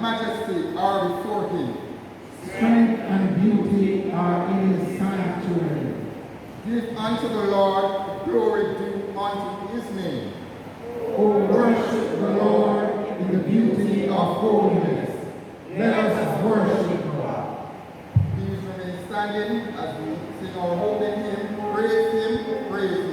and majesty are before him. Strength and beauty are in his sanctuary. Give unto the Lord the glory due unto his name. O worship the Lord in the beauty of holiness. Let us worship God. Please remain standing as we sing our holy hymn. Praise him, praise him.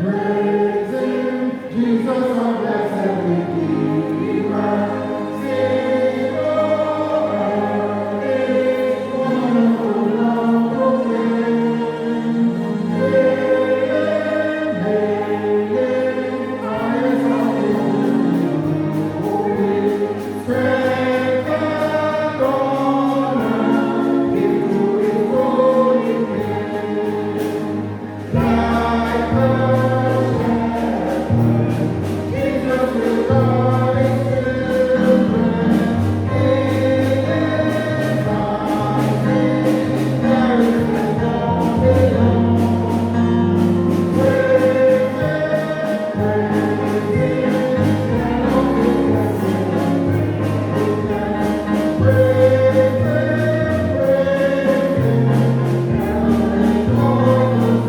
Praise him, Jesus our blessed Redeemer. Sing for his wonderful love proclaim. Hail, highest of the holy, strength and honor, give to his holy name. Like a shepherd, Jesus will guide his children. In his arms, there is no belong. Praise him, praise him, of his blessed goodness. Praise him, and all the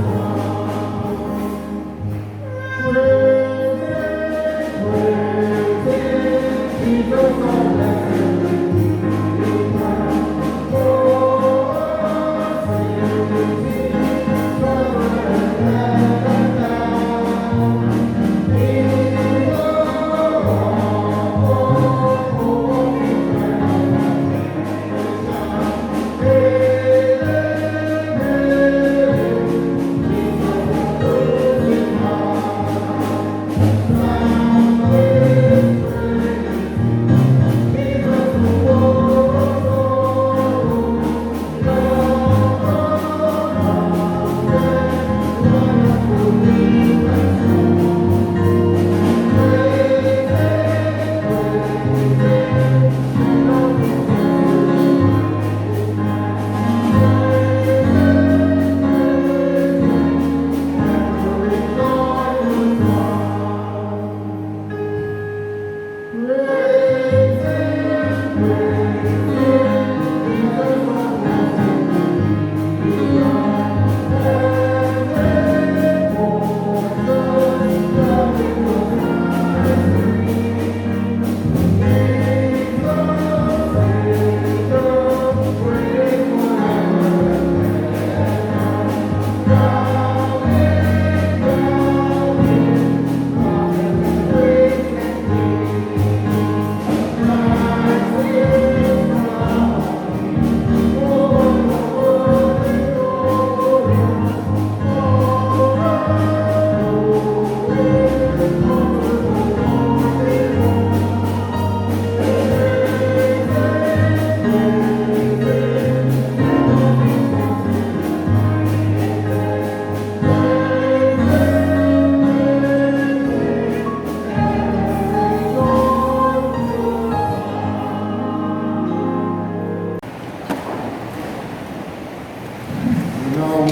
now,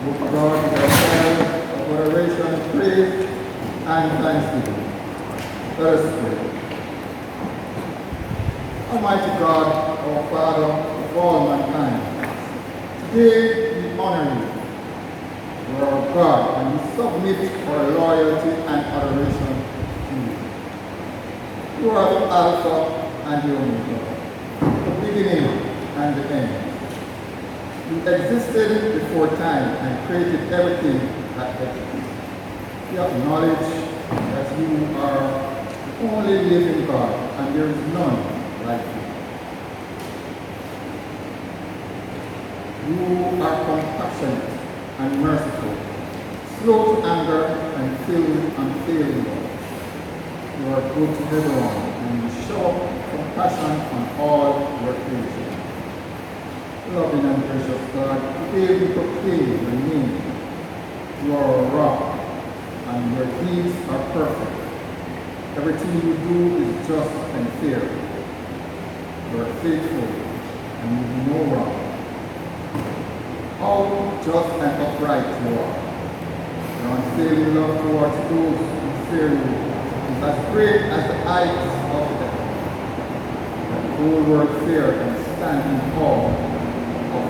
with God, in our prayer of adoration, praise, and thanksgiving. Let us pray. Almighty God, our Father of all mankind, today we honor you. You are our God, and we submit our loyalty and adoration to you. You are the Alpha and the Omega, the beginning and the end. You existed before time and created everything that exists. We acknowledge that you are the only living God, and there is none like you. You are compassionate and merciful, slow to anger and filled with unfailing love. You are good to everyone, and you show compassion on all your creation. Loving and gracious God, today we proclaim your name. You are a rock, and your deeds are perfect. Everything you do is just and fair. You are faithful, and you do no wrong. how just and upright you are. Your unfailing love towards those who fear you is as great as the heights of heaven. The whole world fear and stand in awe of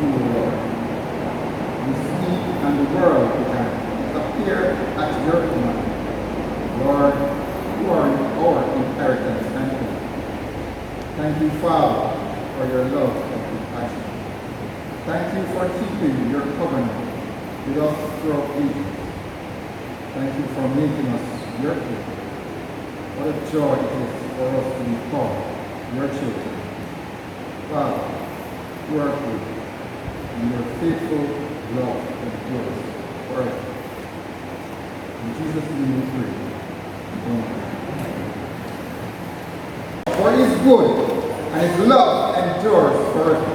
you, Lord. You sleep and the world began. Appear at your command. Lord, you are our inheritance and hope. Thank you, Father, for your love and compassion. Thank you for keeping your covenant with us throughout ages. Thank you for making us your people. What a joy it is for us to be called your children. Father, you are good, and your faithful love endures forever. In Jesus' name we pray. Amen. For he is good, and his love endures forever.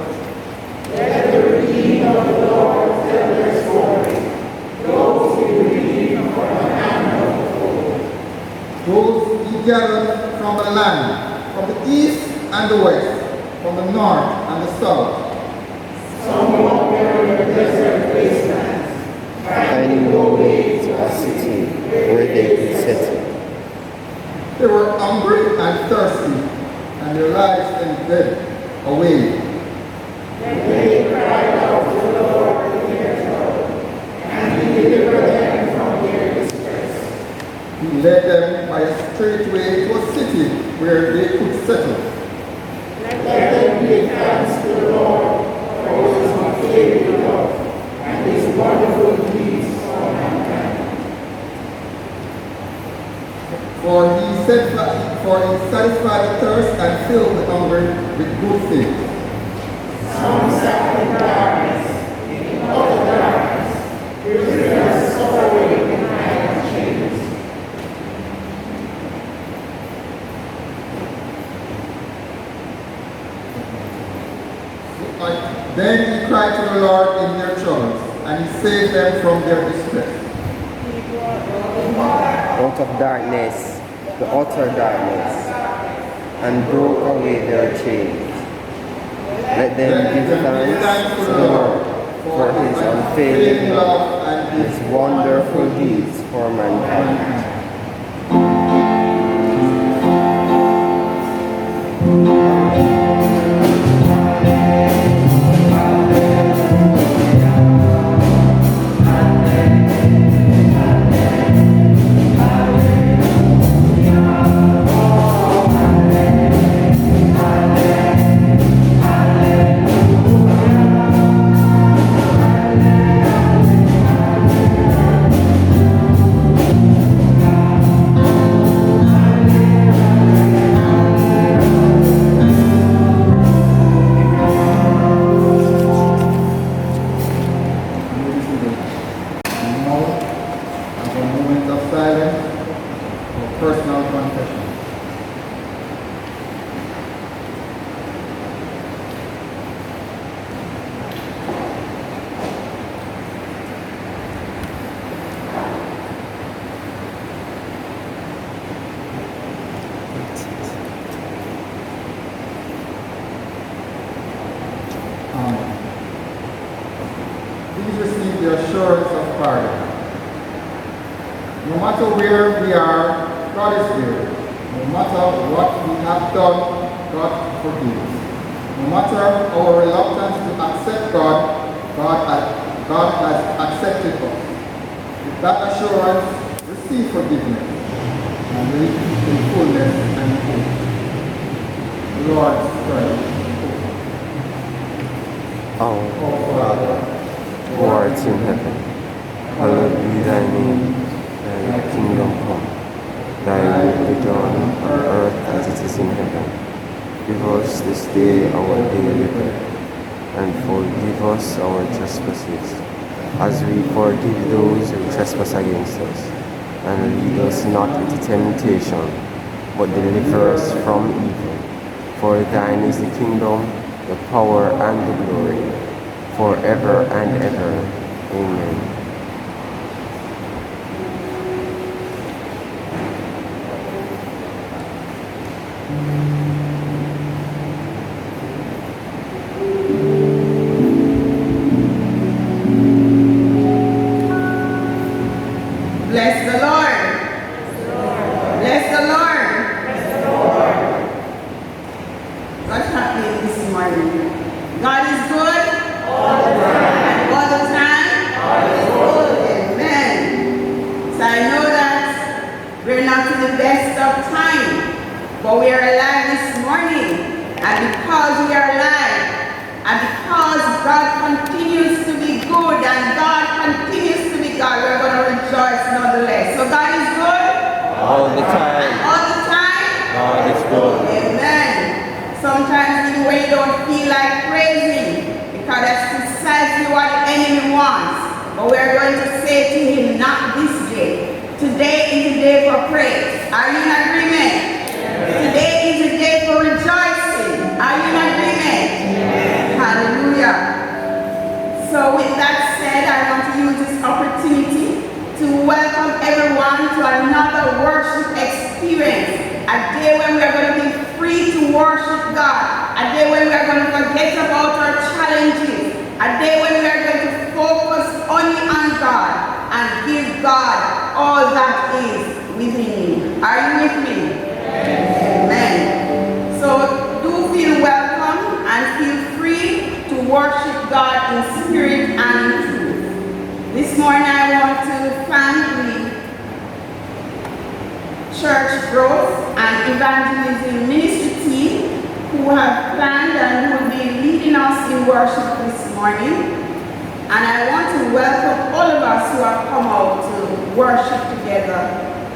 Let the redeemed of the Lord tell their story. Those he redeemed from the hand of the foe. Those he gathered from the land, from the east and the west, from the north and the south. Some walked there in the desert wastelands, finding no way to a city where they could settle. They were hungry and thirsty, and their lives ended away. Then they cried out to the Lord in their trouble, and he delivered them from their distress. He led them by a straight way to a city where they could settle. Let them give thanks to the Lord for his unfailing love and his wonderful deeds for mankind. For he satisfied the thirst and filled the hungry with good things. Some sat in darkness, in utter darkness, prisoners suffering in iron chains. Then he cried to the Lord in their troubles, and he saved them from their distress. Out of darkness, the utter darkness, and broke away their chains. Let them give thanks to the Lord for his unfailing love and his wonderful deeds for mankind. Please receive the assurance of pardon. No matter where we are, God is there. No matter what we have done, God forgives. No matter our reluctance to accept God has accepted us. With that assurance, receive forgiveness and live in fullness and hope. Lord's Prayer. Our Father, who art in heaven, hallowed be thy name, thy kingdom come. Thy will be done on earth as it is in heaven. Give us this day our daily bread, and forgive us our trespasses, as we forgive those who trespass against us. And lead us not into temptation, but deliver us from evil. For thine is the kingdom, the power, and the glory, forever and ever. Amen. but we are going to say to him, not this day. Today is a day for praise. Are you in agreement? Today is a day for rejoicing. Are you in agreement? Hallelujah. So with that said, I want to use this opportunity to welcome everyone to another worship experience. A day when we are going to be free to worship God. A day when we are going to forget about our challenges. A day when we are going to focus only on God and give God all that is within you. Are you with me? Amen. So do feel welcome and feel free to worship God in spirit and in truth. This morning I want to thank the church growth and evangelism ministry team who have planned and who will be leading us in worship this morning. And I want to welcome all of us who have come out to worship together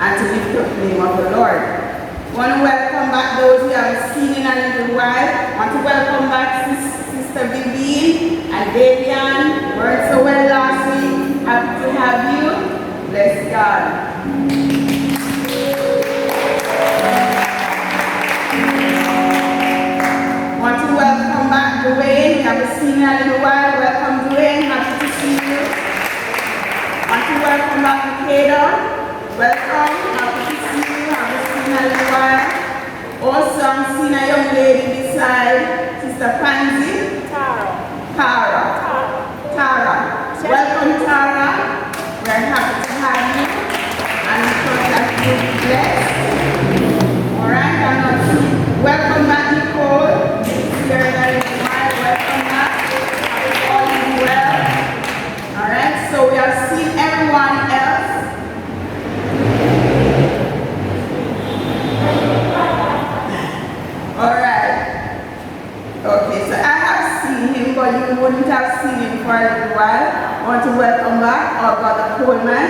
and to lift up the name of the Lord. I want to welcome back those who have seen in a little while. I want to welcome back Sister Vivian and Davian. Worked so well last week. Happy to have you. Bless God. I want to welcome back Dwayne. We haven't seen you in a little while. Welcome Dwayne. Happy to see you. I want to welcome back Makeda. Welcome. Happy to see you. Haven't seen you in a little while. Also, I'm seeing a young lady beside Sister Pansy. Tara. Welcome, Tara. We're happy to have you. And we trust that you'll be blessed. Alright, welcome back, Nicole. Welcome back. All is well. Alright, so we have seen everyone else. Alright. Okay, so I have seen him, but you wouldn't have seen him for a little while. I want to welcome back our brother Coleman.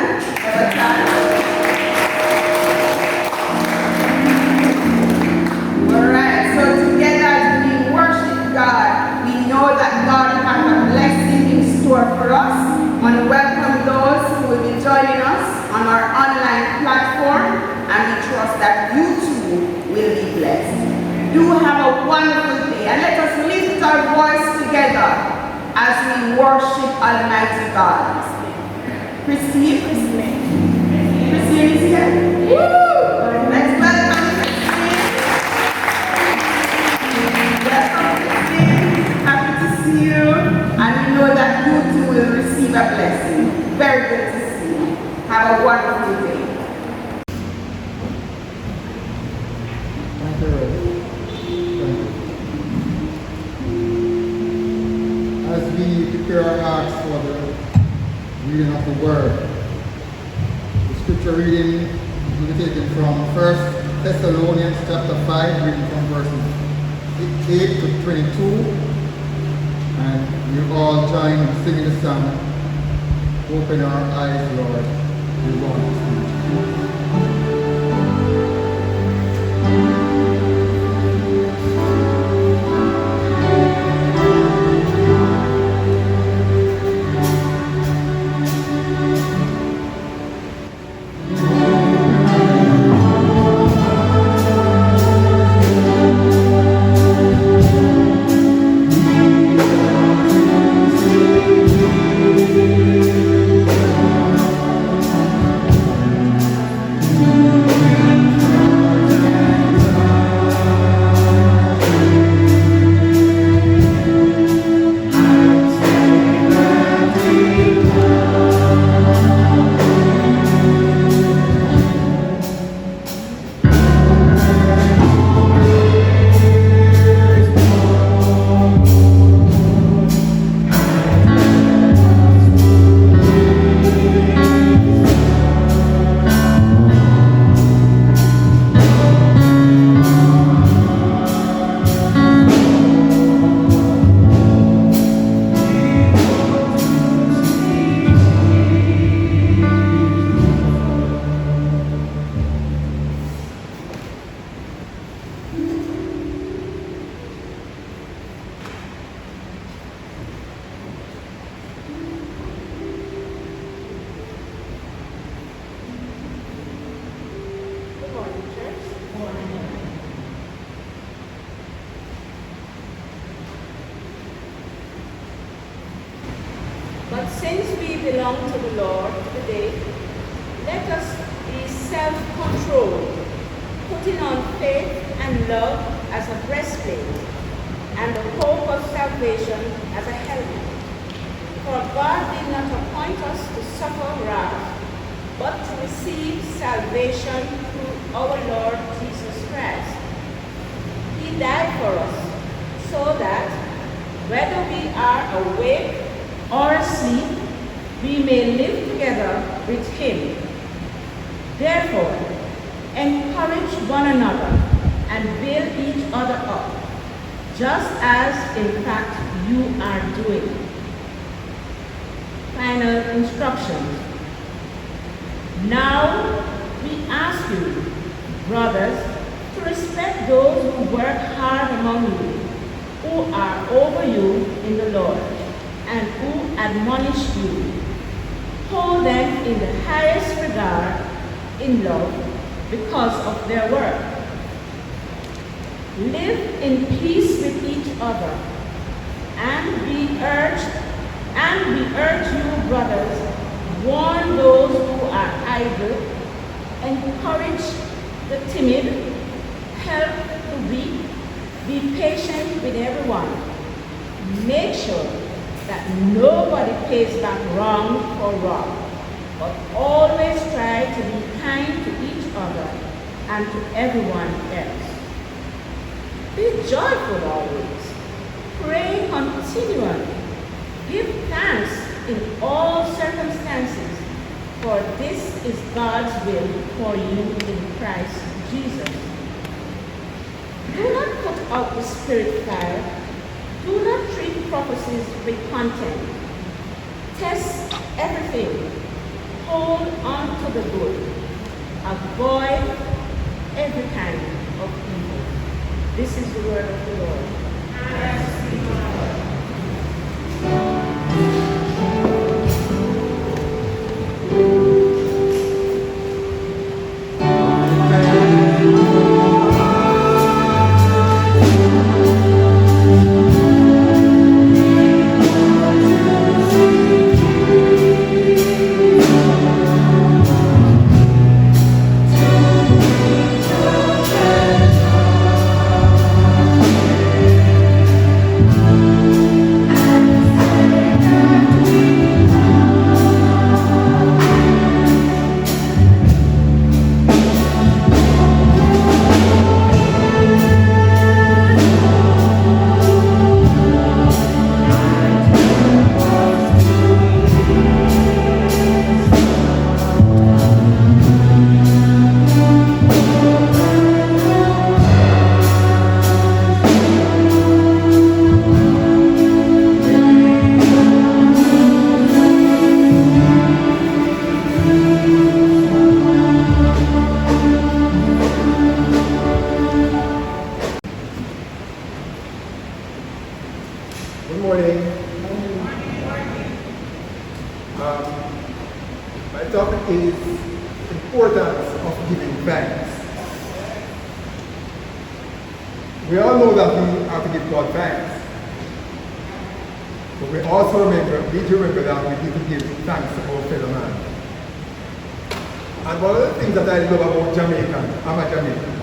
Alright, so together as we worship God, we know that God has a blessing in store for us. I want to welcome those who will be joining us on our online platform, and we trust that you too will be blessed. Do have a wonderful day, and let us lift our voice together as we worship Almighty God. Christine is here. Woo! Let's welcome Christine. Welcome Christine. Happy to see you, and we know that you too will receive a blessing. Very good to see you. Have a wonderful day. Thank you. As we prepare our hearts for the reading of the Word, the scripture reading will be taken from 1 Thessalonians chapter 5, reading from verses 8 to 22. And we all join in singing the song, Open Our Eyes, Lord, we want to see. But since we belong to the Lord today, let us be self-controlled, putting on faith and love as a breastplate, and the hope of salvation as a helmet. For God did not appoint us to suffer wrath, but to receive salvation through our Lord Jesus Christ. He died for us, so that, whether we are awake or asleep, we may live together with him. Therefore, encourage one another and build each other up, just as in fact you are doing. Final instructions. Now we ask you, brothers, to respect those who work hard among you, who are over you in the Lord, and who admonish you. Hold them in the highest regard in love because of their work. Live in peace with each other, and we urge you, brothers, warn those who are idle, encourage the timid, help the weak, be patient with everyone. Make sure that nobody pays back wrong for wrong, but always try to be kind to each other and to everyone else. Be joyful always. Pray continually. Give thanks in all circumstances, for this is God's will for you in Christ Jesus. Do not put out the spirit fire. Do not treat prophecies with contempt. Test everything. Hold on to the good. Avoid every kind of evil. This is the word of the Lord. Good morning. My topic is importance of giving thanks. We all know that we have to give God thanks. But we also need to remember that we need to give thanks to our fellow man. And one of the things that I love about Jamaica, I'm a Jamaican,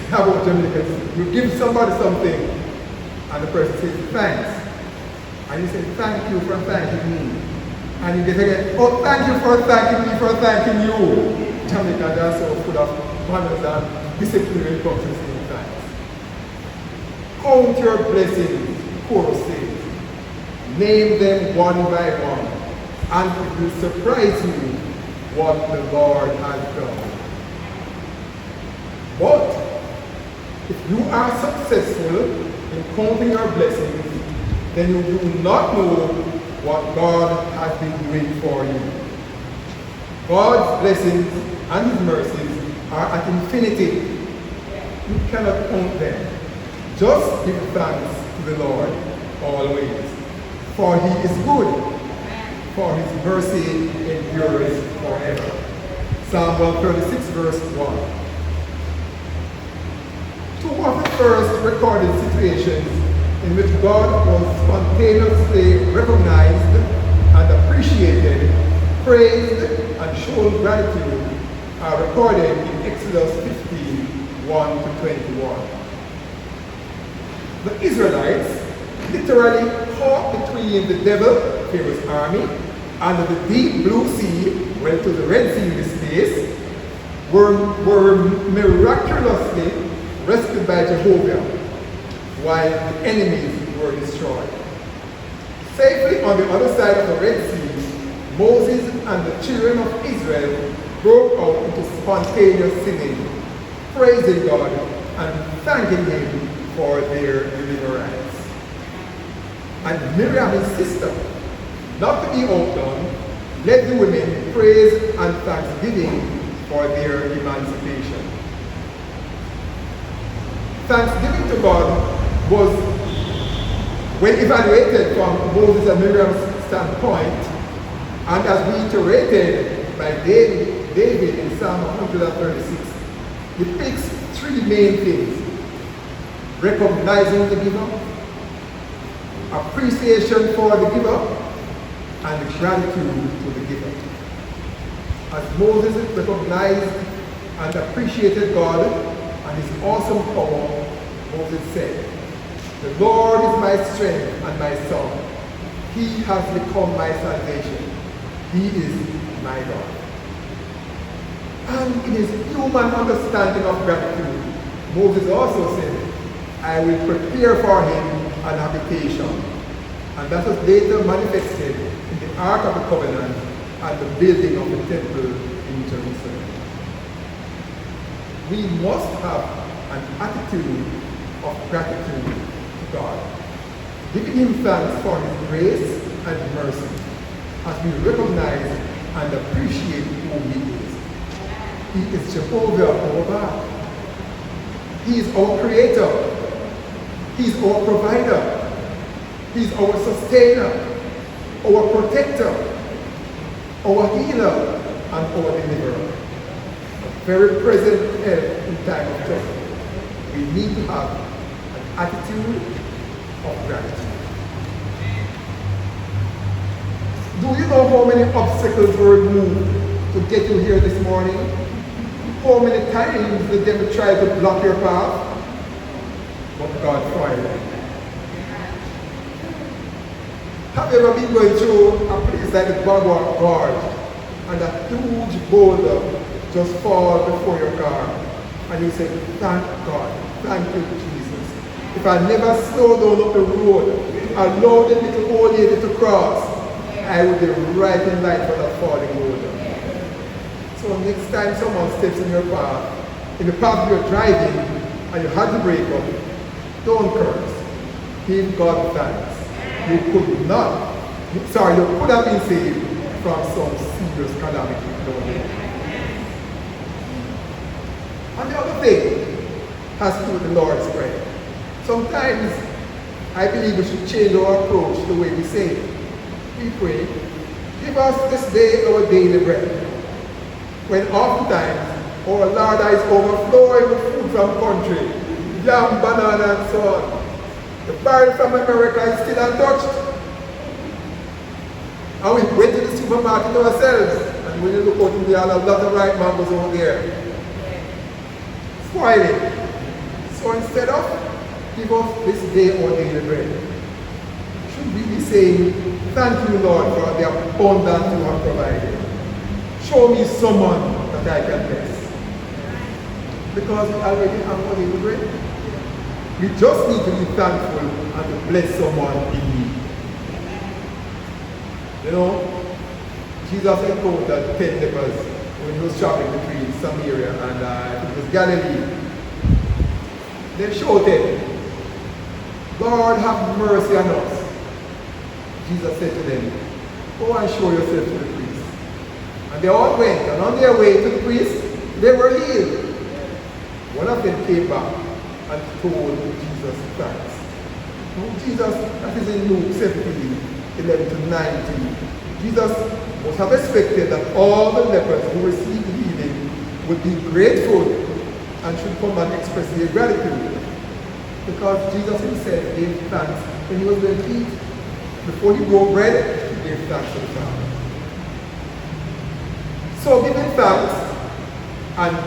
about Jamaicans, you give somebody something and the person says thanks. And you say thank you for thanking me. And you get again, oh thank you for thanking me for thanking you. Jamaicans are so full of manners and discipline when it comes to saying thanks. Count your blessings, Paul says. Name them one by one, and it will surprise you what the Lord has done. But if you are successful in counting your blessings, then you do not know what God has been doing for you. God's blessings and His mercies are at infinity. You cannot count them. Just give thanks to the Lord always. For He is good, for His mercy endures forever. Psalm 136 verse 1. Two of the first recorded situations in which God was spontaneously recognized praised and shown gratitude are recorded in Exodus 15, 1 to 21. The Israelites literally caught between the devil, Pharaoh's army, and the deep blue sea, well to the Red Sea in this case, were miraculously rescued by Jehovah, while the enemies were destroyed. Safely on the other side of the Red Sea, Moses and the children of Israel broke out into spontaneous singing, praising God and thanking Him for their deliverance. And Miriam, his sister, not to be outdone, led the women in praise and thanksgiving for their emancipation. Thanksgiving to God was, when evaluated from Moses and Miriam's standpoint, and as reiterated by David in Psalm 136, it picks three main things: recognizing the giver, appreciation for the giver, and gratitude to the giver. As Moses recognized and appreciated God and His awesome power, Moses said, "The Lord is my strength and my song. He has become my salvation. He is my God." And in his human understanding of gratitude, Moses also said, "I will prepare for him an habitation." And that was later manifested in the Ark of the Covenant and the building of the temple in Jerusalem. We must have an attitude of gratitude to God, giving Him thanks for His grace and mercy as we recognize and appreciate who He is. He is Jehovah, our God. He is our Creator. He is our Provider. He is our Sustainer, our Protector, our Healer, and our Deliverer. A very present help in time of trouble. We need to have an attitude of gratitude. Do you know how many obstacles were removed to get you here this morning? How many times the devil tried to block your path? But God foiled it. Have you ever been going through a place like the Bagua Gorge and a huge boulder just fall before your car and you say, "Thank God, thank you Jesus. If I never slowed down up the road, allowed the little old lady to cross, I would be right in line for that falling boulder." So next time someone steps in your path, in the path you're driving and you had to brake up, don't curse. Give God thanks. You could have been saved from some serious calamity. And the other thing has to do with the Lord's Prayer. Sometimes I believe we should change our approach to the way we say it. We pray, "Give us this day our daily bread." When oftentimes our larder is overflowing with food from country, yam, banana, and so on. The barrel from America is still untouched. And we went to the supermarket ourselves, and when you look out, there are a lot of ripe mangoes over there. Spoiling. So instead of "Give us this day our daily bread," should we be saying, "Thank you, Lord, for the abundance you have provided. Show me someone that I can bless." Because we already have our daily bread. We just need to be thankful and to bless someone in need. You know, Jesus encountered 10 lepers when he was traveling between Samaria and it was Galilee. They shouted, "Lord, have mercy on us." Jesus said to them, "Go and show yourself to the priest." And they all went, and on their way to the priest, they were healed. One of them came back and told Jesus thanks. Jesus, that is in Luke 17, 11 to 19. Jesus must have expected that all the lepers who received healing would be grateful and should come and express their gratitude. Because Jesus himself gave thanks when he was going to eat. Before he broke bread, he gave thanks to the Father. So giving thanks and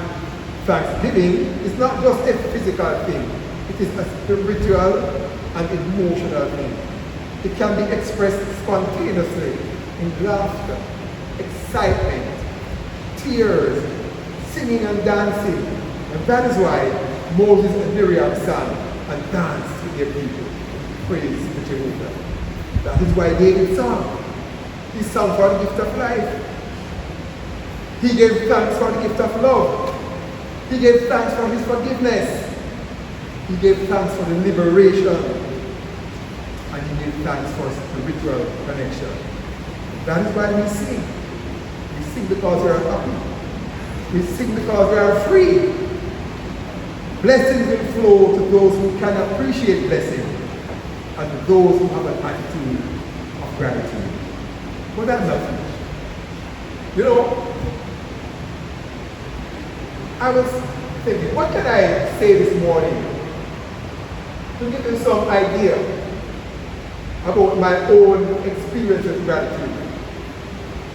thanksgiving is not just a physical thing. It is a spiritual and emotional thing. It can be expressed spontaneously in laughter, excitement, tears, singing and dancing. And that is why Moses and Miriam sang and danced with their people. Praise the Jehovah. That is why David sang. He sang for the gift of life. He gave thanks for the gift of love. He gave thanks for his forgiveness. He gave thanks for the liberation. And he gave thanks for spiritual connection. That is why we sing. We sing because we are happy. We sing because we are free. Blessings will flow to those who can appreciate blessing and to those who have an attitude of gratitude. But that's not finished. You know, I was thinking, what can I say this morning to give you some idea about my own experience with gratitude?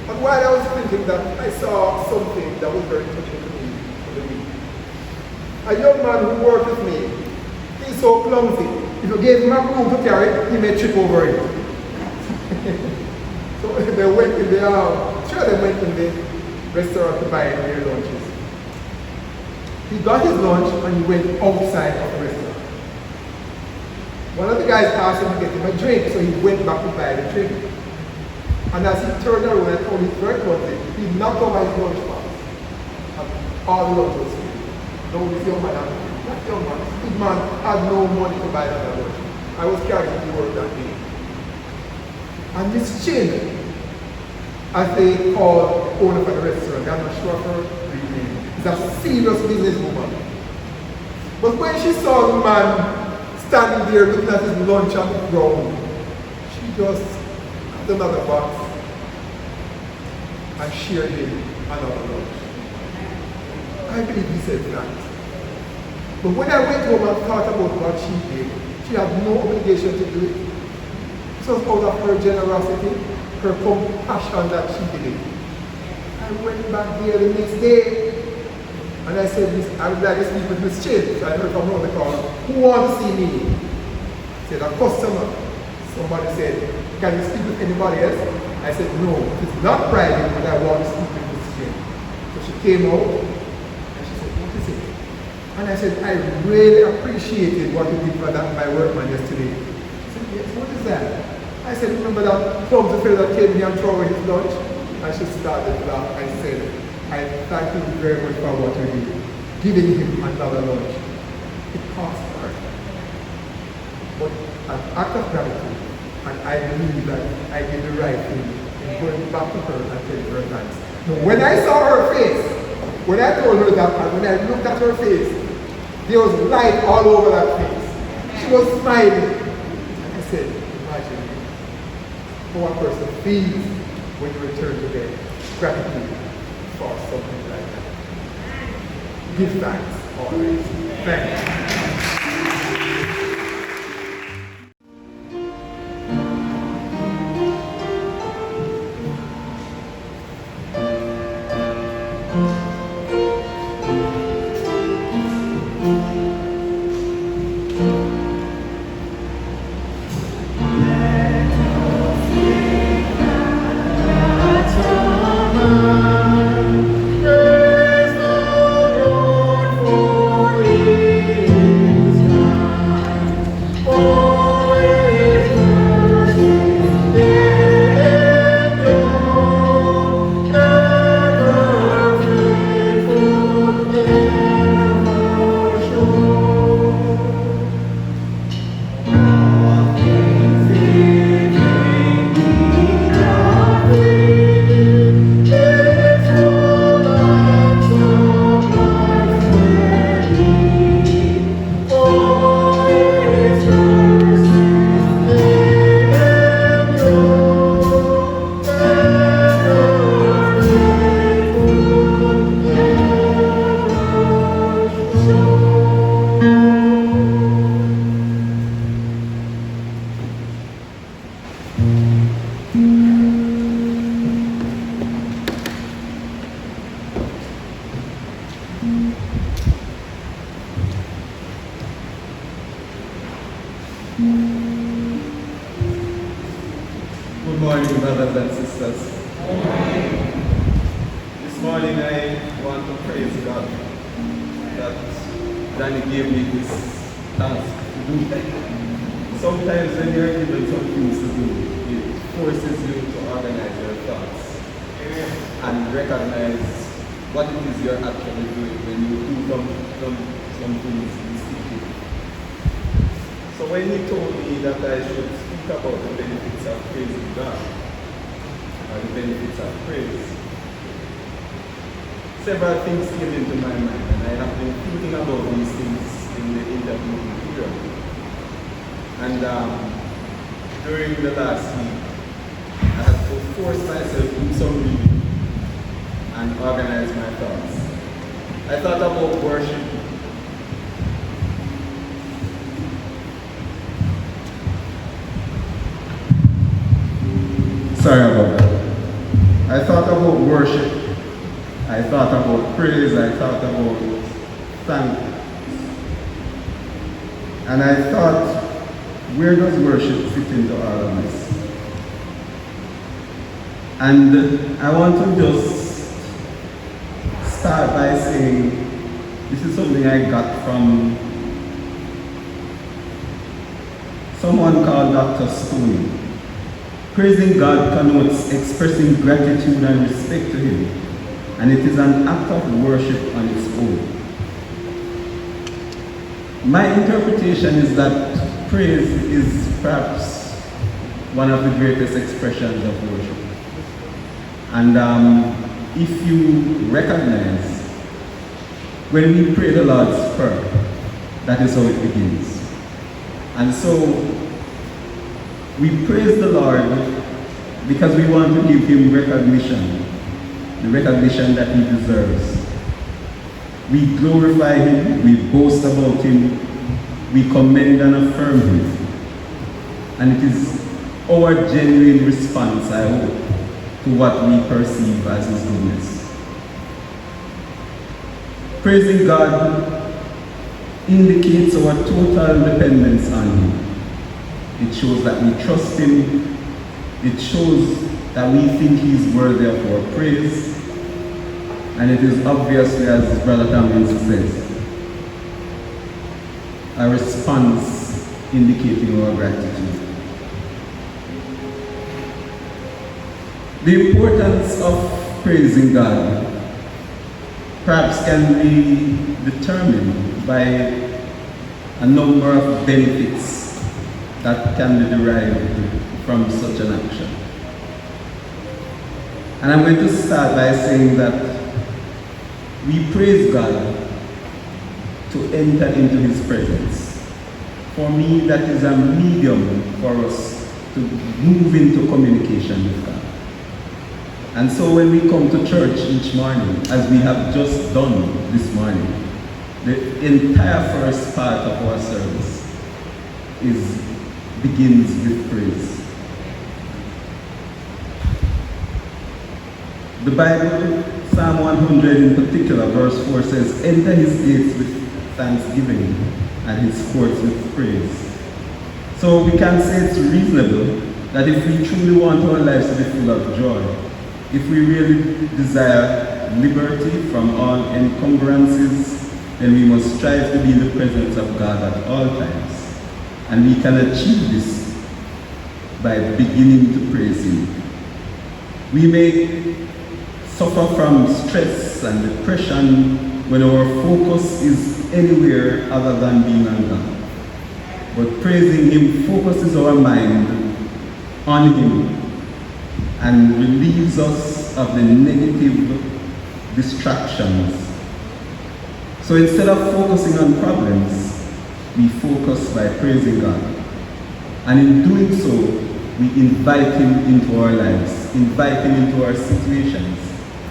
And while I was thinking that, I saw something that was very touching to me for the week. A young man who worked with me, he's so clumsy. If you gave him a broom to carry, he may trip over it. So they went in the restaurant to buy their lunches. He got his lunch and he went outside of the restaurant. One of the guys asked him to get him a drink, so he went back to buy the drink. And as he turned around and told his very clumsy, he knocked over his lunch box. And all the lunch was free. No, this young man, that young man, this big man had no money to buy that lunch. I was carrying him to work that day. And Miss Chin, as they call the owner of the restaurant, I'm not sure of her real name, is a serious businesswoman. But when she saw the man standing there looking at his lunch on the ground, she just got another box and shared him another lunch. I believe he said that. But when I went home and thought about what she did, she had no obligation to do it. It was out of her generosity, her compassion that she did it. I went back there the next day and I said, I would like to speak with Miss Chin. So I heard from around the corner, who wants to see me? I said, a customer. Somebody said, can you speak with anybody else? I said, no, it's not private, but I want to speak with Miss Chin. So she came out and she said, what is it? And I said, I really appreciated what you did for that, my workman yesterday. She said, yes, what is that? I said, remember that clumsy fellow that came here and threw away his lunch? And she started to laugh. I said, I thank you very much for what you did, giving him another lunch. It cost her. But an act of gratitude, and I believe that I did the right thing in going back to her and telling her thanks. Now, when I saw her face, when I told her that, and when I looked at her face, there was light all over that face. She was smiling. And I said, imagine how a person feels when you return to them. Gratitude for something like that. Give thanks always. Thanks. Praise the Lord for He brothers and sisters. This morning I want to praise God that Danny gave me this task to do. Sometimes when you're given some things to do, it forces you to organize your thoughts and recognize what it is you're actually doing when you do some things instinctively. So when he told me that I should speak about the benefits of praising God, or the benefits of praise, several things came into my mind, and I have been thinking about these things in the interview period. And during the last week, I had to force myself to do some reading and organize my thoughts. I thought about worship. Sorry about that. I thought about worship. I thought about praise. I thought about thanks. And I thought, where does worship fit into all of this? And I want to just start by saying, this is something I got from someone called Dr. Stoney. Praising God connotes expressing gratitude and respect to Him, and it is an act of worship on its own. My interpretation is that praise is perhaps one of the greatest expressions of worship. And if you recognize, when we pray the Lord's Prayer, that is how it begins. And so, we praise the Lord because we want to give Him recognition, the recognition that He deserves. We glorify Him, we boast about Him, we commend and affirm Him. And it is our genuine response, I hope, to what we perceive as His goodness. Praising God indicates our total dependence on Him. It shows that we trust Him. It shows that we think He's worthy of our praise. And it is obviously, as Brother Thomas says, a response indicating our gratitude. The importance of praising God perhaps can be determined by a number of benefits that can be derived from such an action. And I'm going to start by saying that we praise God to enter into His presence. For me, that is a medium for us to move into communication with God. And so when we come to church each morning, as we have just done this morning, the entire first part of our service begins with praise. The Bible, Psalm 100 in particular, verse 4 says, enter His gates with thanksgiving and His courts with praise. So we can say it's reasonable that if we truly want our lives to be full of joy, if we really desire liberty from all encumbrances, then we must strive to be in the presence of God at all times. And we can achieve this by beginning to praise Him. We may suffer from stress and depression when our focus is anywhere other than being on God. But praising Him focuses our mind on Him and relieves us of the negative distractions. So instead of focusing on problems, we focus by praising God. And in doing so, we invite Him into our lives, invite Him into our situations,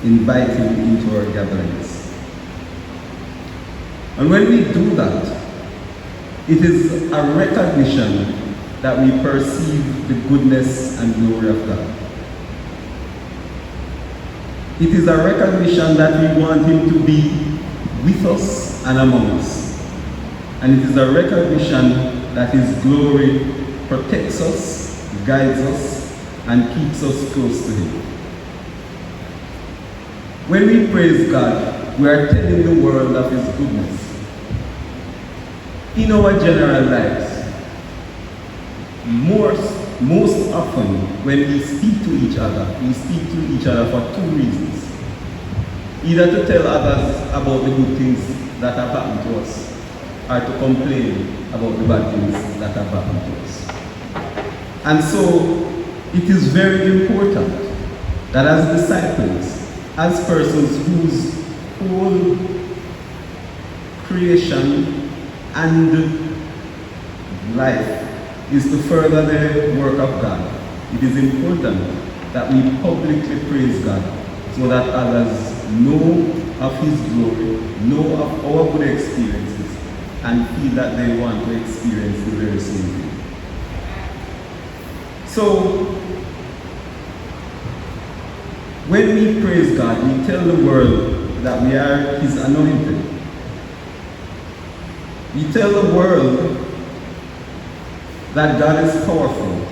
invite Him into our gatherings. And when we do that, it is a recognition that we perceive the goodness and glory of God. It is a recognition that we want Him to be with us and among us. And it is a recognition that His glory protects us, guides us, and keeps us close to Him. When we praise God, we are telling the world of His goodness. In our general lives, most often when we speak to each other, we speak to each other for two reasons. Either to tell others about the good things that have happened to us, or to complain about the bad things that have happened to us. And so, it is very important that as disciples, as persons whose whole creation and life is to further the work of God, it is important that we publicly praise God so that others know of His glory, know of our good experiences, and feel that they want to experience the very same thing. So, when we praise God, we tell the world that we are His anointed. We tell the world that God is powerful.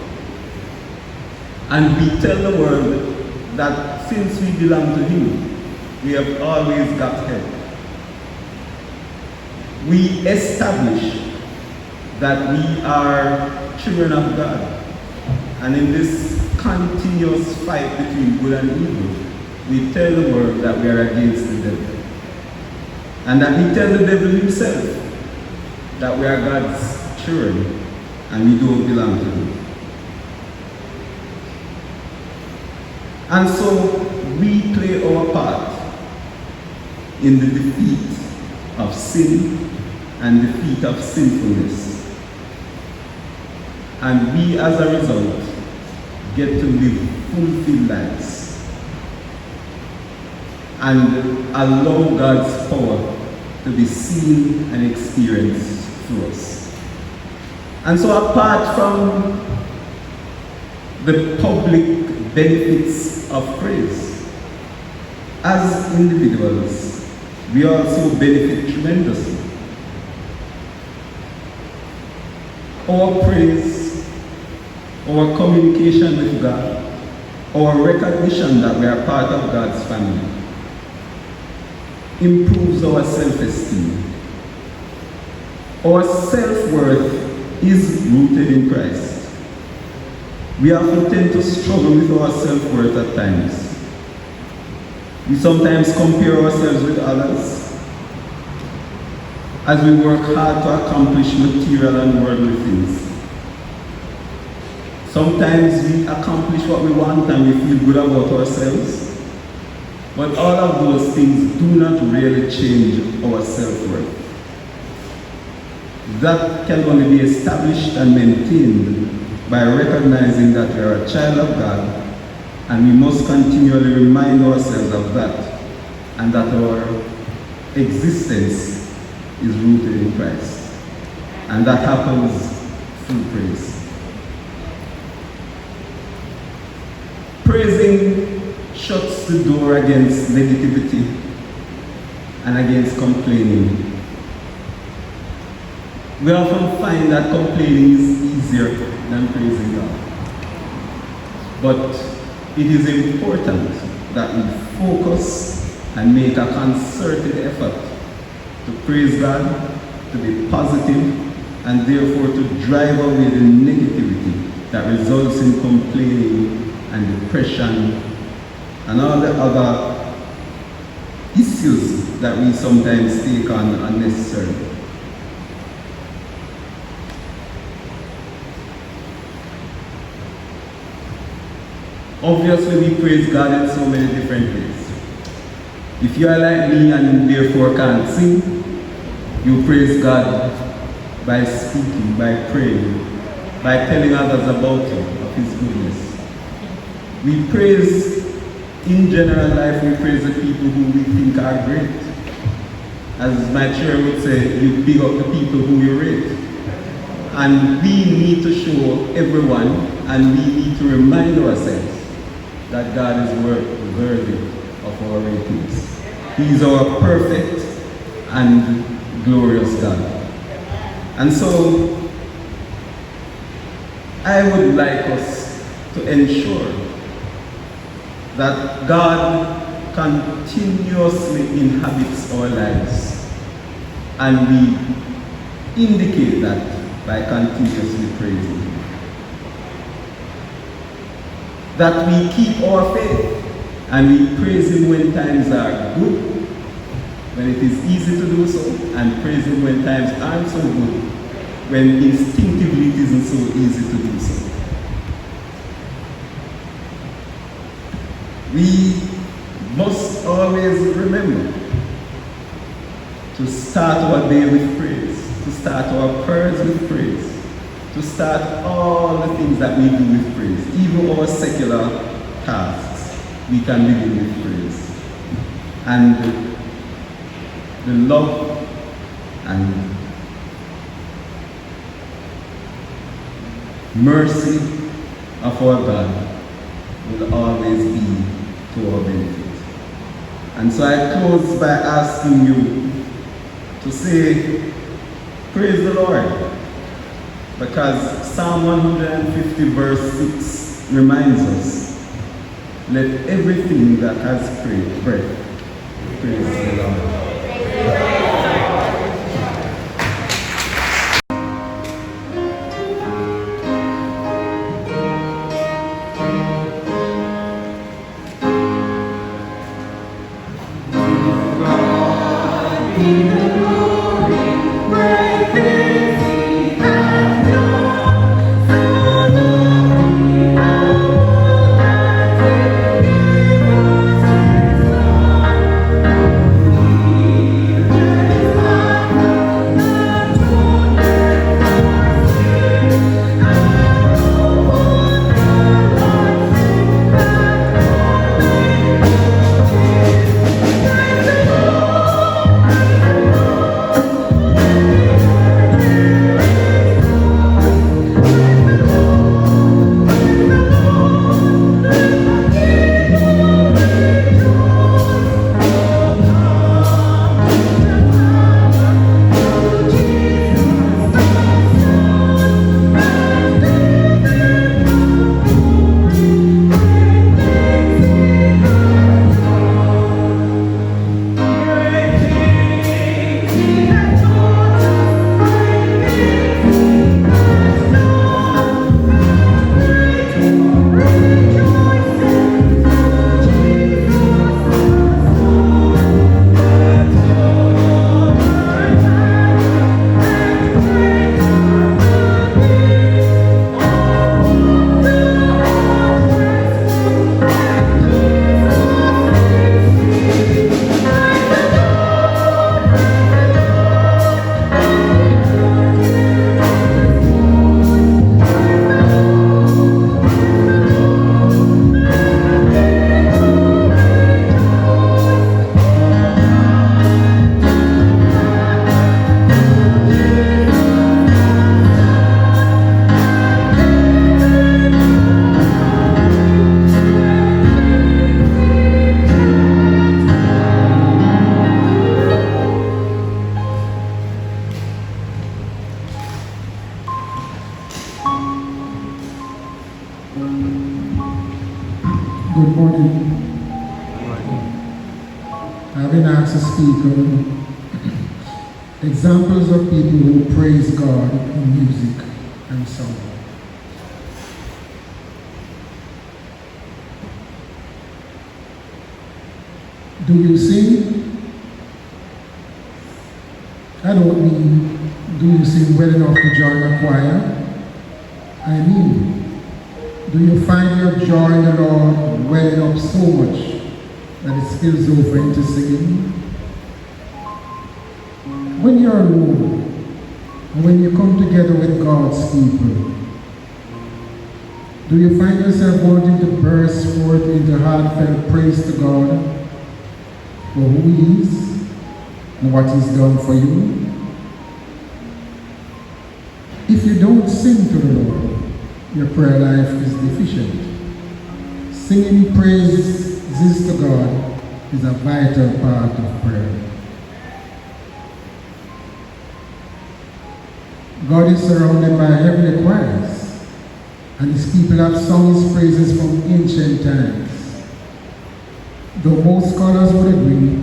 And we tell the world that since we belong to Him, we have always got help. We establish that we are children of God. And in this continuous fight between good and evil, we tell the world that we are against the devil. And that we tell the devil himself that we are God's children and we don't belong to Him. And so we play our part in the defeat of sin and defeat of sinfulness. And we, as a result, get to live fulfilled lives and allow God's power to be seen and experienced through us. And so apart from the public benefits of praise, as individuals, we also benefit tremendously. Our praise, our communication with God, our recognition that we are part of God's family, improves our self-esteem. Our self-worth is rooted in Christ. We often tend to struggle with our self-worth at times. We sometimes compare ourselves with others as we work hard to accomplish material and worldly things. Sometimes we accomplish what we want and we feel good about ourselves, but all of those things do not really change our self-worth. That can only be established and maintained by recognizing that we are a child of God, and we must continually remind ourselves of that, and that our existence is rooted in Christ. And that happens through praise. Praising shuts the door against negativity and against complaining. We often find that complaining is easier than praising God. But it is important that we focus and make a concerted effort to praise God, to be positive, and therefore to drive away the negativity that results in complaining and depression and all the other issues that we sometimes take on unnecessarily. Obviously, we praise God in so many different ways. If you are like me and therefore can't sing, you praise God by speaking, by praying, by telling others about Him, of His goodness. We praise, in general life, we praise the people who we think are great. As my chair would say, you big up the people who you rate. And we need to show everyone, and we need to remind ourselves that God is worthy of our ratings. He is our perfect and glorious God. And so, I would like us to ensure that God continuously inhabits our lives, and we indicate that by continuously praising Him. That we keep our faith and we praise Him when times are good, when it is easy to do so, and praise Him when times aren't so good, when instinctively it isn't so easy to do so. We must always remember to start our day with praise, to start our prayers with praise, to start all the things that we do with praise, even our secular tasks, we can begin with praise. And the love and mercy of our God will always be to our benefit. And so I close by asking you to say, praise the Lord, because Psalm 150 verse 6 reminds us, let everything that has breath praise the Lord. Good morning. I've been asked to speak on examples of people who praise God in music and song. Do you sing? I don't mean, do you sing well enough to join a choir? I mean, do you find your joy in the Lord welling up so much that it spills over into singing? When you're alone, and when you come together with God's people, do you find yourself wanting to burst forth into heartfelt praise to God for who He is and what He's done for you? If you don't sing to the Lord, your prayer life is deficient. Singing praises to God is a vital part of prayer. God is surrounded by heavenly choirs, and his people have sung his praises from ancient times. Though most scholars would agree,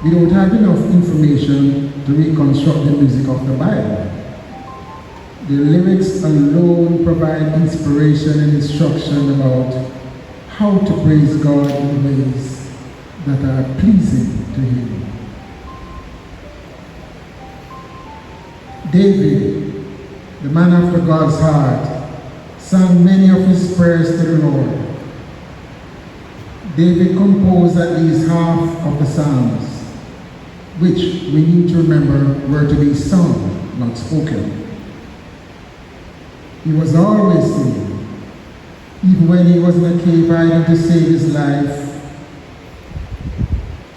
we don't have enough information to reconstruct the music of the Bible. The lyrics alone provide inspiration and instruction about how to praise God in ways that are pleasing to him. David, the man after God's heart, sang many of his prayers to the Lord. David composed at least half of the Psalms, which we need to remember were to be sung, not spoken. He was always singing, even when he was in a cave hiding to save his life.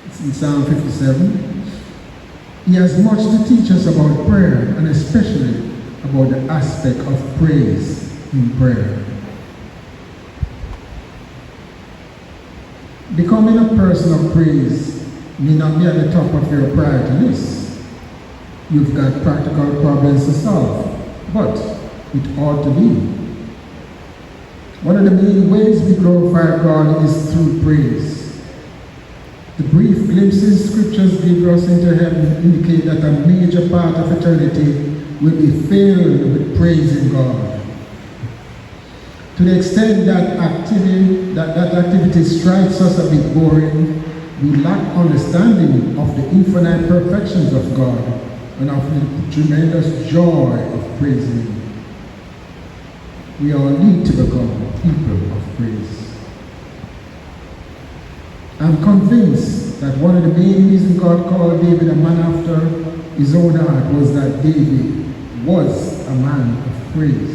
It's in Psalm 57. He has much to teach us about prayer, and especially about the aspect of praise in prayer. Becoming a person of praise may not be at the top of your priority list. You've got practical problems to solve, but it ought to be. One of the main ways we glorify God is through praise. The brief glimpses scriptures give us into heaven indicate that a major part of eternity will be filled with praising God. To the extent that activity strikes us a bit boring, we lack understanding of the infinite perfections of God and of the tremendous joy of praising Him. We all need to become people of praise. I'm convinced that one of the main reasons God called David a man after his own heart was that David was a man of praise.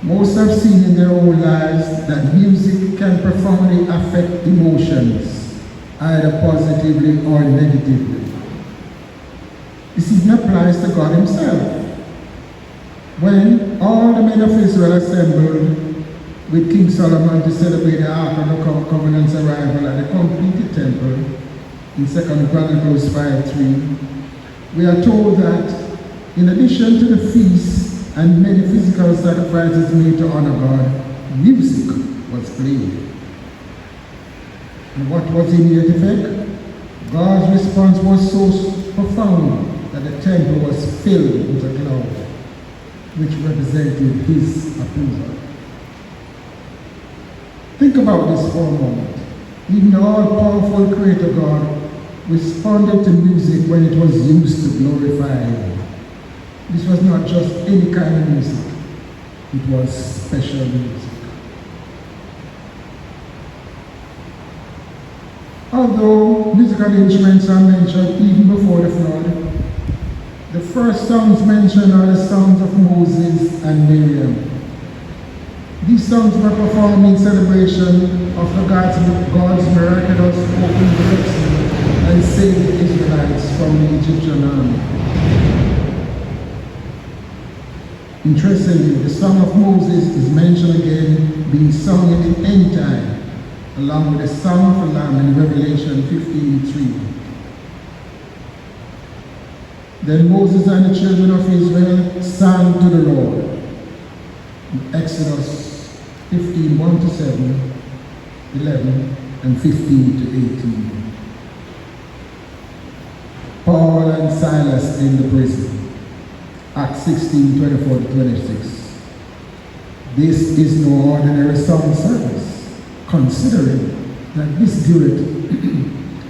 Most have seen in their own lives that music can profoundly affect emotions, either positively or negatively. This even applies to God Himself. When all the men of Israel assembled with King Solomon to celebrate the Ark of the Covenant's arrival at the completed temple in 2 Chronicles 5:3, we are told that in addition to the feast and many physical sacrifices made to honor God, music was played. And what was the immediate effect? God's response was so profound that the temple was filled with a cloud, which represented His approval. Think about this for a moment. Even the all-powerful Creator God responded to music when it was used to glorify Him. This was not just any kind of music. It was special music. Although musical instruments are mentioned even before the flood, the first songs mentioned are the songs of Moses and Miriam. These songs were performed in celebration of God's miraculous opening the Red Sea and saving the Israelites from the Egyptian army. Interestingly, the Song of Moses is mentioned again being sung in the end time, along with the Song of the Lamb in Revelation 15:3. Then Moses and the children of Israel sang to the Lord. In Exodus 15:1-7, 11, and 15-18. Paul and Silas in the prison. Acts 16:24-26. This is no ordinary song service, considering that this duet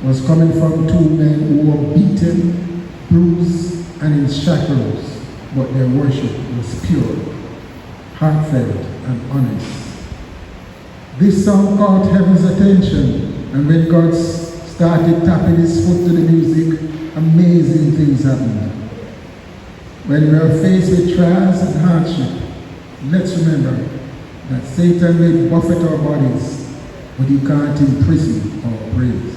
was coming from two men who were beaten, bruised, and in shackles, but their worship was pure, heartfelt, and honest. This song caught heaven's attention, and when God started tapping His foot to the music, amazing things happened. When we are faced with trials and hardship, let's remember that Satan may buffet our bodies, but he can't imprison our praise.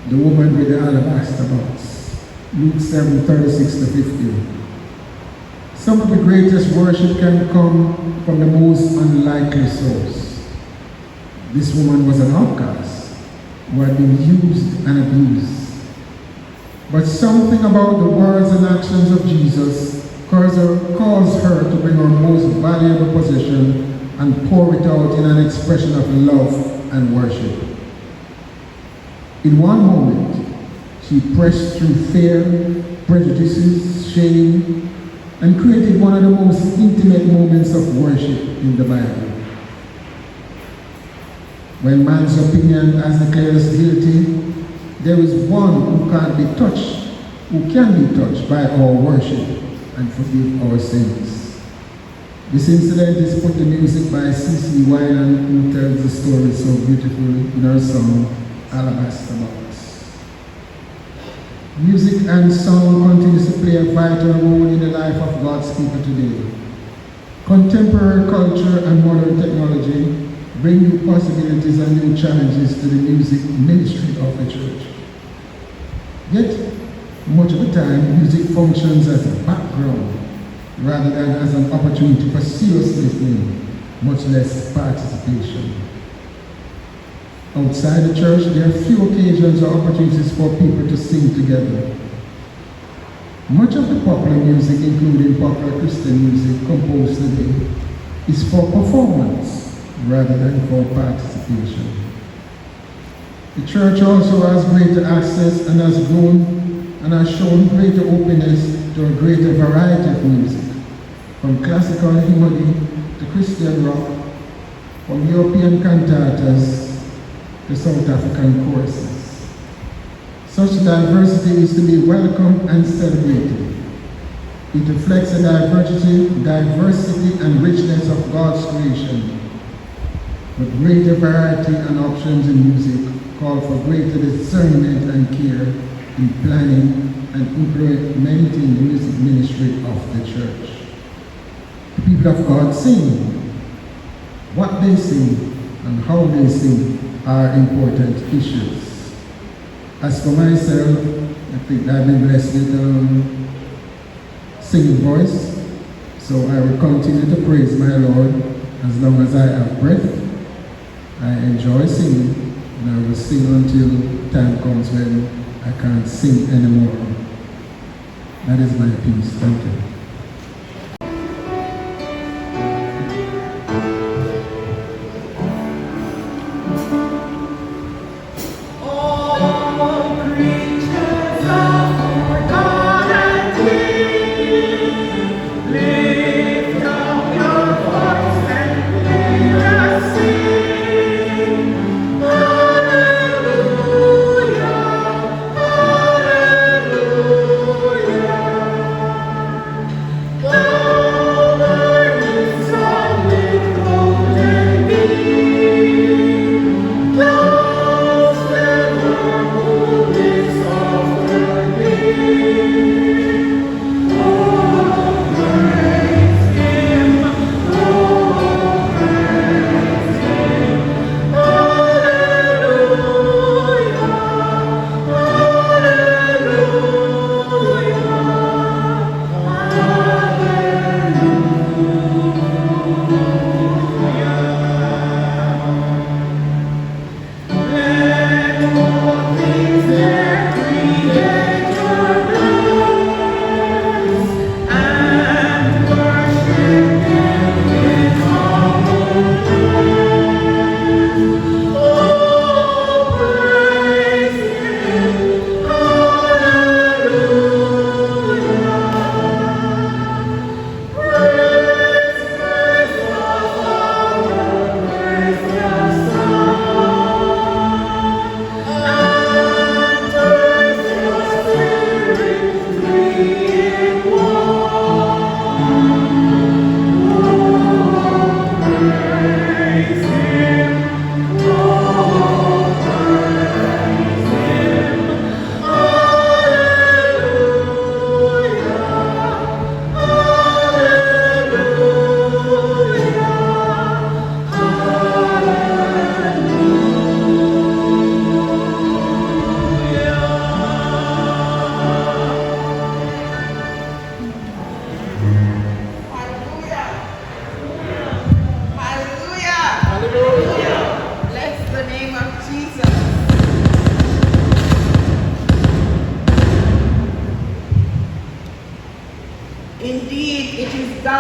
The woman with the alabaster box, Luke 7:36-50. Some of the greatest worship can come from the most unlikely source. This woman was an outcast who had been used and abused. But something about the words and actions of Jesus caused her to bring her most valuable possession and pour it out in an expression of love and worship. In one moment, she pressed through fear, prejudices, shame, and created one of the most intimate moments of worship in the Bible. When man's opinion has declared us guilty, there is one who can be touched by our worship and forgive our sins. This incident is put to music by C.C. Winans, who tells the story so beautifully in her song, Alabaster Box. Music and song continues to play a vital role in the life of God's people today. Contemporary culture and modern technology bring new possibilities and new challenges to the music ministry of the church. Yet, much of the time, music functions as a background rather than as an opportunity for serious listening, much less participation. Outside the church, there are few occasions or opportunities for people to sing together. Much of the popular music, including popular Christian music composed today, is for performance rather than for participation. The church also has greater access and has grown and has shown greater openness to a greater variety of music, from classical hymnody to Christian rock, from European cantatas to South African choruses. Such diversity is to be welcomed and celebrated. It reflects the diversity and richness of God's creation. But greater variety and options in music call for greater discernment and care in planning and implementing the music ministry of the church. The people of God sing. What they sing and how they sing are important issues. As for myself, I think I've been blessed with a singing voice, so I will continue to praise my Lord as long as I have breath. I enjoy singing, and I will sing until time comes when I can't sing anymore. That is my piece. Thank you.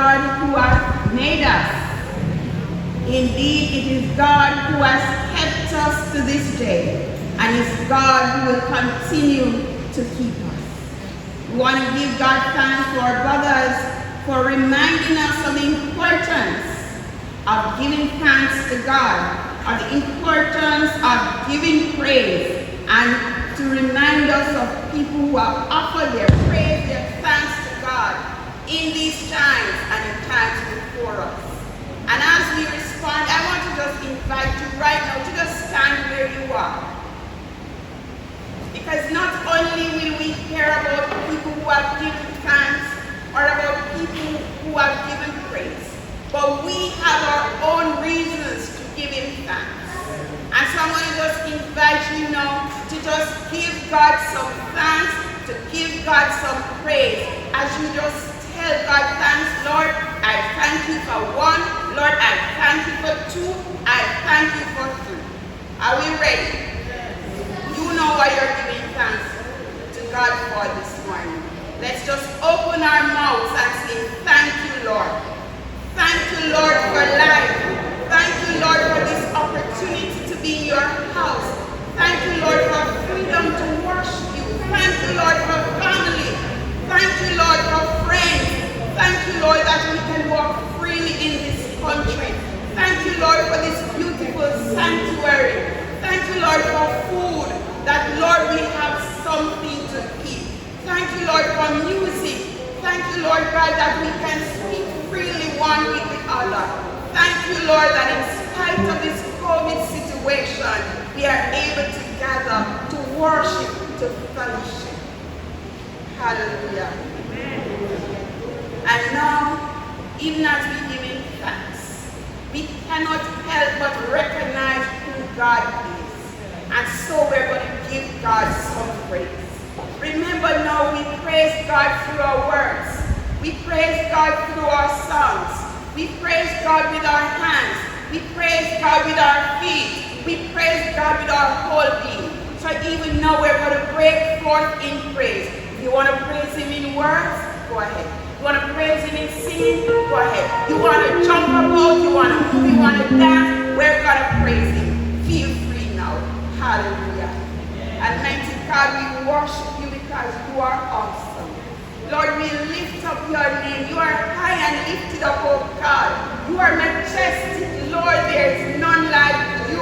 God who has made us. Indeed, it is God who has kept us to this day, and it's God who will continue to keep us. We want to give God thanks to our brothers for reminding us of the importance of giving thanks to God, of the importance of giving praise, and to remind us of people who have offered their praise, their thanks to God in these times and in times before us. And as we respond, I want to just invite you right now to just stand where you are. Because not only will we hear about people who have given thanks or about people who have given praise, but we have our own reasons to give him thanks. And so I'm going to just invite you now to just give God some thanks, to give God some praise, as you just tell God, thanks, Lord, I thank you for 1, Lord, I thank you for 2, I thank you for 3. Are we ready? You know what you're giving thanks to God for this morning. Let's just open our mouths and say, thank you, Lord. Thank you, Lord, for life. Thank you, Lord, for this opportunity to be in your house. Thank you, Lord, for freedom to worship you. Thank you, Lord, for family. Thank you, Lord, for friends. Thank you, Lord, that we can walk freely in this country. Thank you, Lord, for this beautiful sanctuary. Thank you, Lord, for food, that, Lord, we have something to eat. Thank you, Lord, for music. Thank you, Lord God, that we can speak freely one with the other. Thank you, Lord, that in spite of this COVID situation, we are able to gather, to worship, to fellowship. Hallelujah. And now, even as we give him thanks, we cannot help but recognize who God is. And so we're going to give God some praise. Remember now, we praise God through our words. We praise God through our songs. We praise God with our hands. We praise God with our feet. We praise God with our whole being. So even now we're going to break forth in praise. If you want to praise him in words, go ahead. You want to praise him in singing, go ahead. You want to jump about, you want to move, you want to dance, we're going to praise him. Feel free now. Hallelujah. Almighty God, we worship you because you are awesome. Lord, we lift up your name. You are high and lifted up, oh God. You are majestic, Lord. There is none like you.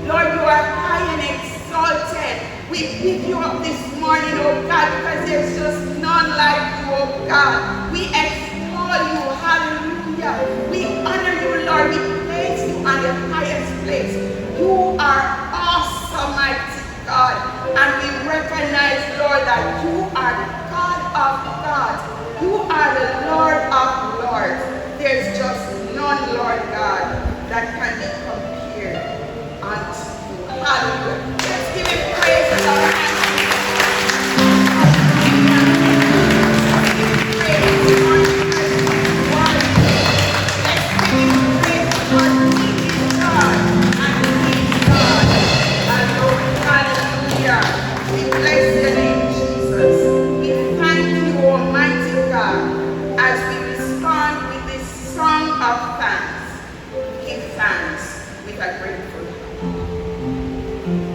Lord, you are high and exalted. We pick you up this morning, oh God, because there's just none like you, oh God. We extol you, hallelujah. We honor you, Lord. We place you on the highest place. You are awesome, mighty God. And we recognize, Lord, that you are the God of gods. You are the Lord of lords. There's just none, Lord God, that can be compared unto you. Hallelujah. Let's give him praise with our hands. Thanks with a grateful heart.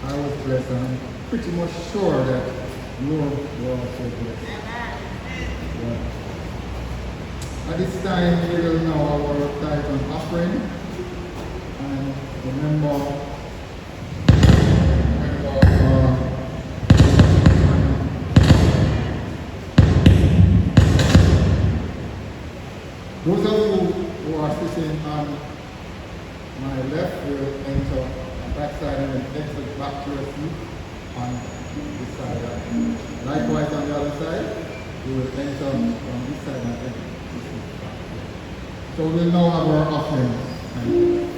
I was blessed, and I'm pretty much sure that you were also blessed. Yeah. At this time, we will know our tithe and offering. And remember those of you who are sitting on my left will enter on that side and then exit back to your seat on this side. Likewise on the other side, you will enter on this side and exit this seat back. So we'll now have our offerings. Thank you.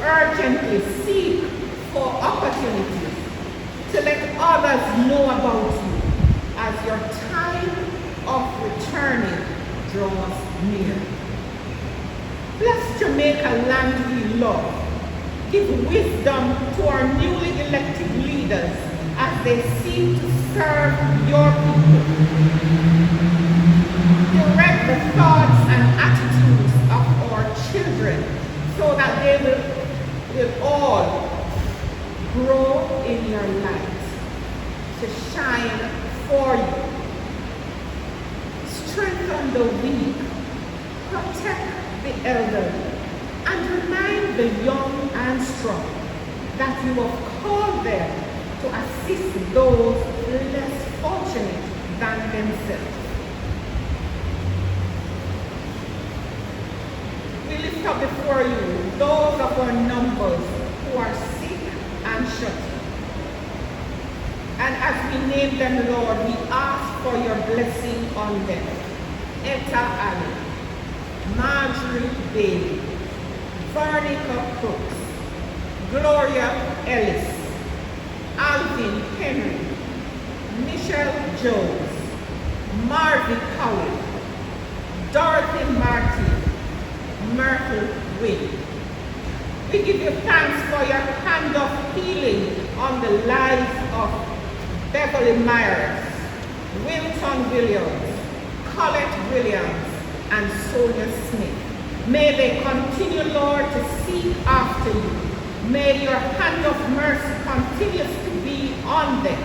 urgently seek for opportunities to let others know about you as your time of returning draws near. Bless Jamaica land we love. Give wisdom to our newly elected leaders as they seek to serve your people. Direct the thoughts and attitudes of our children so that they will all grow in your light to shine for you. Strengthen the weak, protect the elderly, and remind the young and strong that you have called them to assist those less fortunate than themselves. We lift up before you those of our numbers who are sick and shut in. And as we name them, Lord, we ask for your blessing on them. Etta Ali, Marjorie Bailey, Veronica Crooks, Gloria Ellis, Alvin Henry, Michelle Jones, Marvin Cowell, Dorothy Martin, Myrtle Wynn. We give you thanks for your hand of healing on the lives of Beverly Myers, Wilton Williams, Colette Williams, and Sonia Smith. May they continue, Lord, to seek after you. May your hand of mercy continue to be on them.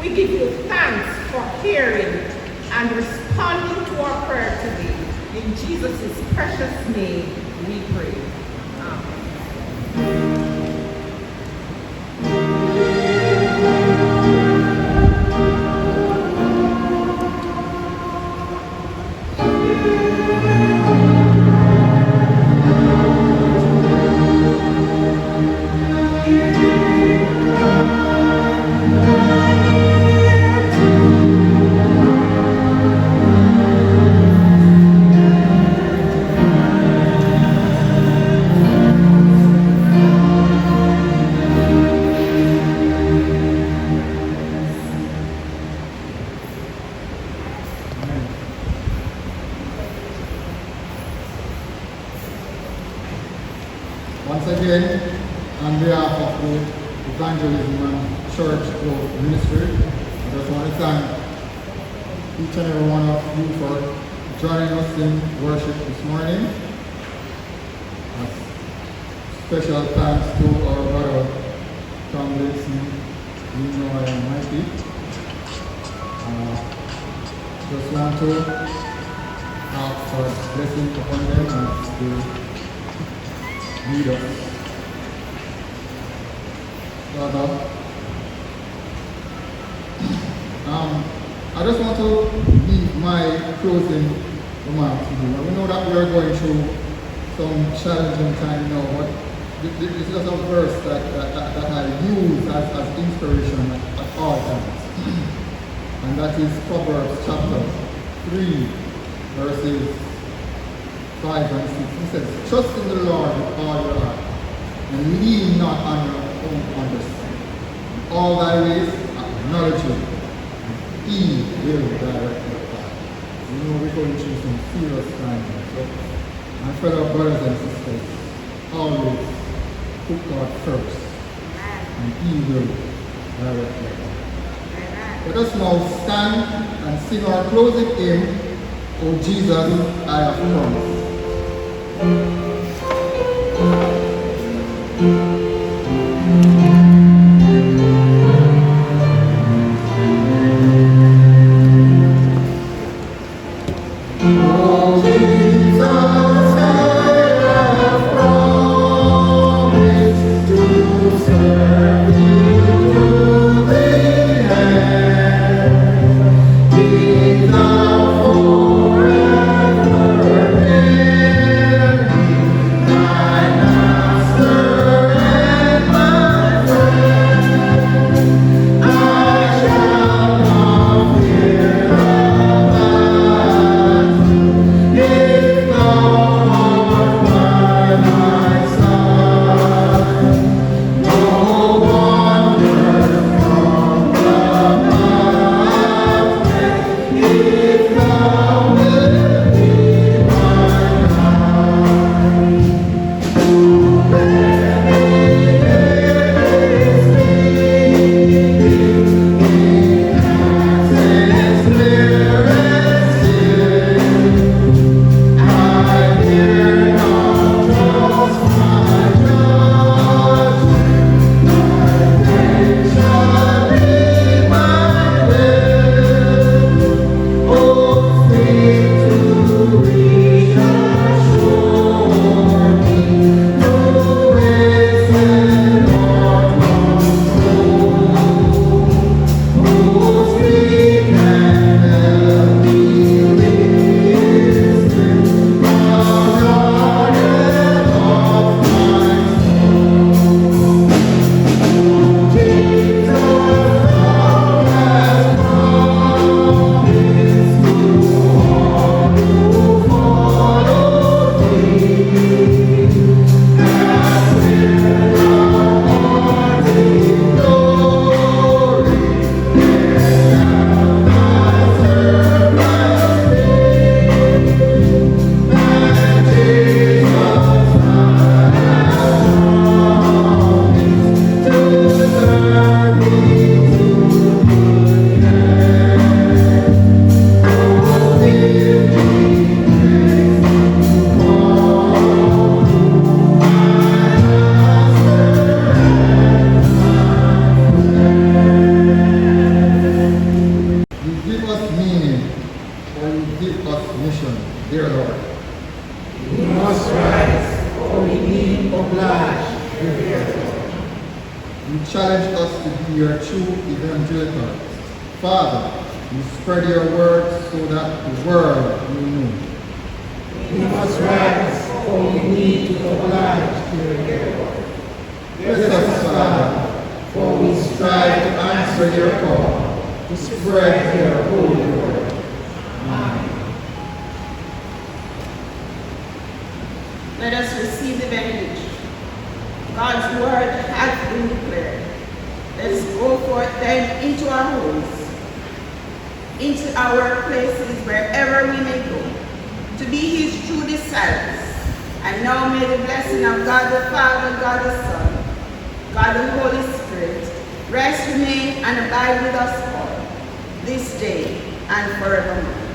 We give you thanks for hearing and responding to our prayer today. In Jesus' precious name we pray. Amen. Once again, on behalf of the Evangelism and Church Growth Ministry, I just want to thank each and every one of you for joining us in worship this morning. Special thanks to our brother Tom Wilson, you know I am mighty. Just want to ask for blessing upon them as they lead us. Father, I just want to leave my closing remarks with you. We know that we are going through some challenging time now, but this is just a verse that I use as inspiration at all times. And that is Proverbs chapter 3, verses 5 and 6. He says, trust in the Lord with all your heart, and lean not on your own understanding. In all thy ways acknowledge him, and he will direct your path. You know we're going through some serious times. So my fellow brothers and sisters, always put God first, and he will direct your path. Let us now stand and sing our closing hymn, O Jesus, I have promised. Be thou forever. We must rise, for we need oblige to hear. You challenge us to be your true evangelicals. Father, you spread your word so that the world will know. We must rise, for we need to oblige to hear. Bless us, Father, for we strive to answer your call, to spread your holy word. Amen. Let us receive the benediction. God's word has been declared. Let's go forth then into our homes, into our workplaces, wherever we may go, to be his true disciples. And now may the blessing of God the Father, God the Son, God the Holy Spirit, rest, remain, and abide with us all, this day and forevermore.